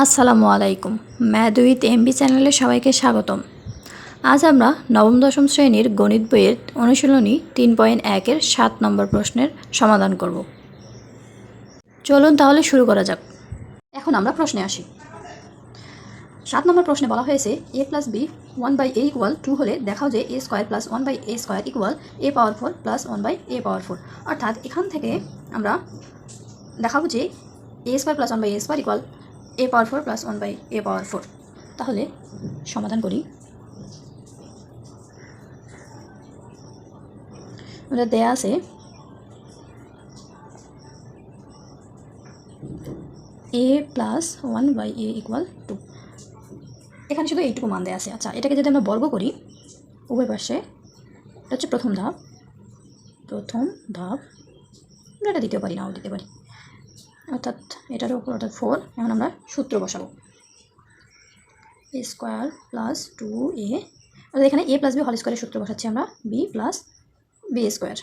আসসালামু আলাইকুম। Math with MB চ্যানেলে সবাইকে স্বাগতম। আজ আমরা নবম দশম শ্রেণীর গণিত বইয়ের অনুশীলনী 3.1-এর 7 নম্বর প্রশ্নের সমাধান করব। চলুন তাহলে শুরু করা যাক। এখন আমরা প্রশ্নে আসি। 7 নম্বর প্রশ্নে বলা হয়েছে a plus b 1/a equal 2 হলে দেখাও যে a square plus 1/a square equal a power 4 plus 1/a পাওয়ার 4। অর্থাৎ এখান থেকে আমরা দেখাবো যে a square plus 1/a square equal a power 4 plus 1/a পাওয়ার 4। তাহলে সমাধান করি। আমাদের দেয়া আছে a প্লাস 1/a ইকুয়াল 2। এখানে শুধু এইটুকু মান দেওয়া আছে। আচ্ছা, এটাকে যদি আমরা বর্গ করি উভয় পাশে, এটা হচ্ছে প্রথম ধাপ। আমরা এটা দিতেও পারি, নাও দিতে পারি, অর্থাৎ এটার উপর অর্থাৎ 4। এখন আমরা সূত্র বসাবো a স্কোয়ার প্লাস 2a, অর্থাৎ এখানে a প্লাস b হোল স্কোয়ারের সূত্র বসাচ্ছি আমরা b প্লাস b স্কোয়ার।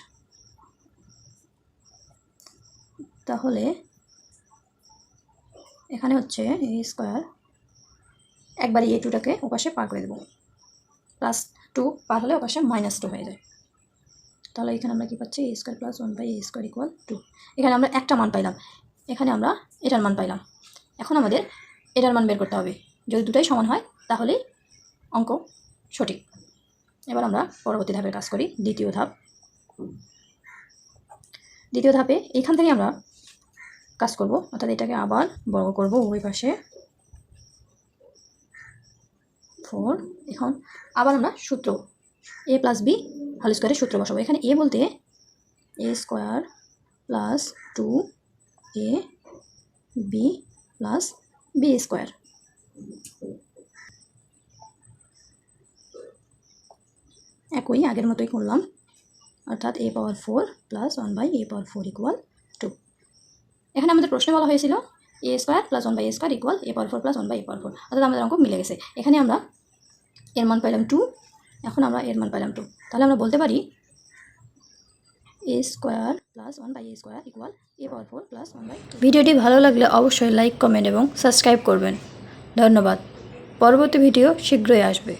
তাহলে এখানে হচ্ছে a স্কোয়ার, একবারই a 2টাকে ওপাশে পার করে দেবো, প্লাস 2 পার হলে ওপাশে -2 হয়ে যায়। তাহলে এখানে আমরা কি পাচ্ছি a square plus 1/a square equal 2। এখানে আমরা একটা মান পাইলাম, এখানে আমরা এটার মান পাইলাম। এখন আমাদের এটার মান বের করতে হবে। যদি দুটাই সমান হয় তাহলেই অঙ্ক সঠিক। এবার আমরা পরবর্তী ধাপের কাজ করি। দ্বিতীয় ধাপে এইখান থেকে আমরা কাজ করব, অর্থাৎ এটাকে আবার বর্গ করব উভয় পাশে 4। এখন আবার আমরা সূত্র a প্লাস b হোল স্কোয়ারের সূত্র বসাবো। এখানে a বলতে a square plus 2a b plus b square. একই আগের মতোই করলাম, অর্থাৎ a power 4 plus 1/a power 4 equal 2। এখানে আমাদের প্রশ্নে বলা হয়েছিল a square plus 1/a square equal a power 4 plus 1/a পাওয়ার 4, অর্থাৎ আমাদের অঙ্ক মিলে গেছে। এখানে আমরা এর মান পাইলাম 2, এখন আমরা এর মান পাইলাম 2। তাহলে আমরা বলতে পারি a square plus 1/a square equal a power 4 plus 1/2। ভিডিওটি ভালো লাগলে অবশ্যই লাইক, কমেন্ট এবং সাবস্ক্রাইব করবেন। ধন্যবাদ। পরবর্তী ভিডিও শীঘ্রই আসবে।